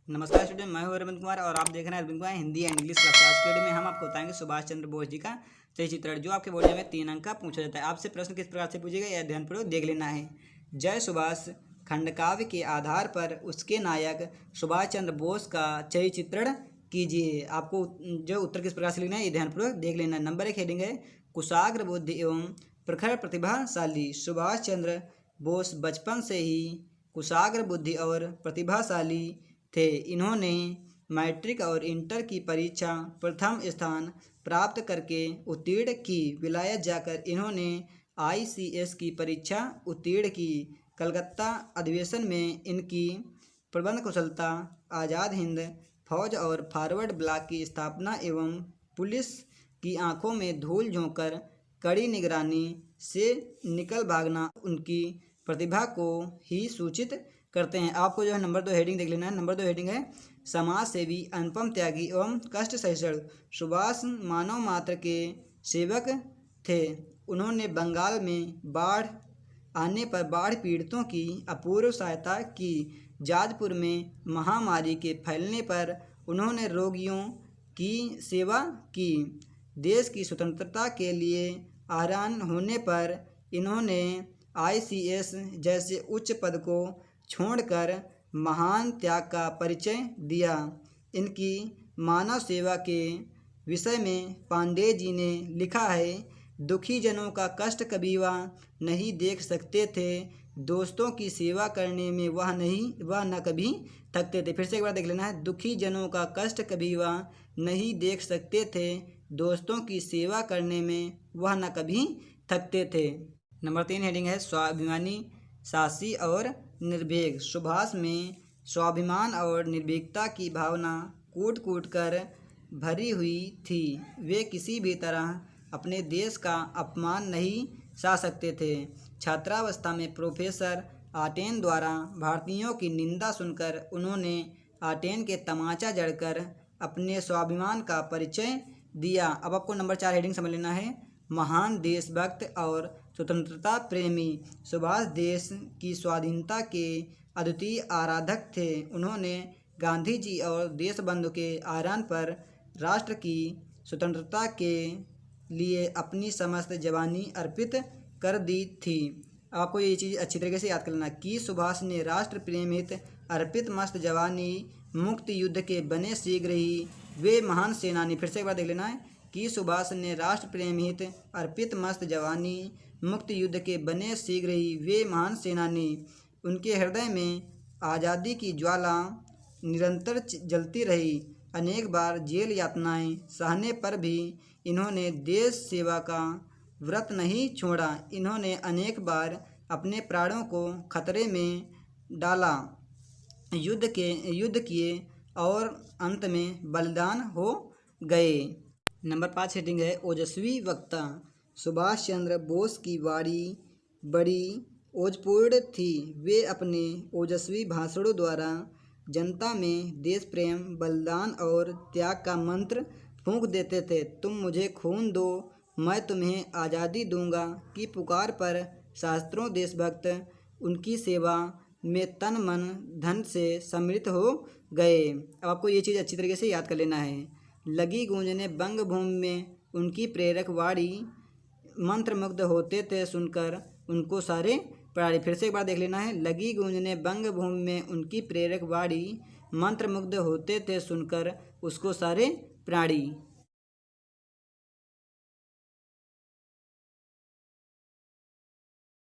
नमस्कार स्टूडेंट, मैं हूं अरविंद कुमार और आप देख रहे हैं Arvind Kumar Hindi and English class. आज के वीडियो में हम आपको बताएंगे सुभाष चंद्र बोस जी का सही चित्रण, जो आपके बोर्ड में 3 अंक का पूछा जाता है। आपसे प्रश्न किस प्रकार से पूछेगा यह ध्यानपूर्वक देख लेना है। जय सुभाष खंडकाव्य के आधार पर उसके नायक सुभाष चंद्र बोस का सही चित्रण कीजिए। आपको जो उत्तर किस प्रकार से लिखना है ये ध्यानपूर्वक देख लेना है। नंबर 1 हेडिंग है कुशाग्र बुद्धि एवं प्रखर प्रतिभाशाली। सुभाष चंद्र बोस बचपन से ही कुशाग्र बुद्धि और प्रतिभाशाली थे। इन्होंने मैट्रिक और इंटर की परीक्षा प्रथम स्थान प्राप्त करके उत्तीर्ण की। विलायत जाकर इन्होंने ICS की परीक्षा उत्तीर्ण की। कलकत्ता अधिवेशन में इनकी प्रबंध कुशलता आज़ाद हिंद फौज और फॉरवर्ड ब्लॉक की स्थापना एवं पुलिस की आंखों में धूल झोंककर कड़ी निगरानी से निकल भागना उनकी प्रतिभा को ही सूचित करते हैं। आपको जो है नंबर 2 हेडिंग देख लेना है। नंबर 2 हेडिंग है समाज सेवी अनुपम त्यागी एवं कष्ट सहिष्णु। सुभाष मानव मात्र के सेवक थे। उन्होंने बंगाल में बाढ़ आने पर बाढ़ पीड़ितों की अपूर्व सहायता की। जाजपुर में महामारी के फैलने पर उन्होंने रोगियों की सेवा की। देश की स्वतंत्रता के लिए आह्वान होने पर इन्होंने ICS जैसे उच्च पद को छोड़कर महान त्याग का परिचय दिया। इनकी मानव सेवा के विषय में पांडे जी ने लिखा है, दुखी जनों का कष्ट कभी वह नहीं देख सकते थे। दोस्तों की सेवा करने में वह न कभी थकते थे। फिर से एक बार देख लेना है। दुखी जनों का कष्ट कभी वह नहीं देख सकते थे। दोस्तों की सेवा करने में वह न कभी थकते थे। नंबर 3 हेडिंग है स्वाभिमानी साहसी और निर्भीक। सुभाष में स्वाभिमान और निर्भीकता की भावना कूट कूट कर भरी हुई थी। वे किसी भी तरह अपने देश का अपमान नहीं सह सकते थे। छात्रावस्था में प्रोफेसर आटेन द्वारा भारतीयों की निंदा सुनकर उन्होंने आटेन के तमाचा जड़कर अपने स्वाभिमान का परिचय दिया। अब आपको नंबर 4 हेडिंग समझ लेना है महान देशभक्त और स्वतंत्रता प्रेमी। सुभाष देश की स्वाधीनता के अद्वितीय आराधक थे। उन्होंने गांधी जी और देशबंधु के आह्वान पर राष्ट्र की स्वतंत्रता के लिए अपनी समस्त जवानी अर्पित कर दी थी। आपको ये चीज़ अच्छी तरीके से याद कर लेना कि सुभाष ने राष्ट्र प्रेम हित अर्पित मस्त जवानी मुक्त युद्ध के बने शीघ्र ही वे महान सेनानी। फिर से एक बार देख लेना है कि सुभाष ने राष्ट्र प्रेम हित अर्पित मस्त जवानी मुक्त युद्ध के बने शीघ्र ही वे महान सेनानी। उनके हृदय में आज़ादी की ज्वाला निरंतर जलती रही। अनेक बार जेल यातनाएं सहने पर भी इन्होंने देश सेवा का व्रत नहीं छोड़ा। इन्होंने अनेक बार अपने प्राणों को खतरे में डाला, युद्ध किए और अंत में बलिदान हो गए। नंबर 5 हेडिंग है ओजस्वी वक्ता। सुभाष चंद्र बोस की वाणी बड़ी ओजपूर्ण थी। वे अपने ओजस्वी भाषणों द्वारा जनता में देश प्रेम, बलिदान और त्याग का मंत्र फूंक देते थे। तुम मुझे खून दो, मैं तुम्हें आज़ादी दूंगा की पुकार पर शास्त्रों देशभक्त उनकी सेवा में तन मन धन से समृद्ध हो गए। अब आपको ये चीज़ अच्छी तरीके से याद कर लेना है। लगी गूंजने बंग भूमि में उनकी प्रेरक वाणी मंत्रमुग्ध होते थे सुनकर उनको सारे प्राणी। फिर से एक बार देख लेना है। लगी गूंजने बंग भूमि में उनकी प्रेरक वाणी मंत्रमुग्ध होते थे सुनकर उसको सारे प्राणी।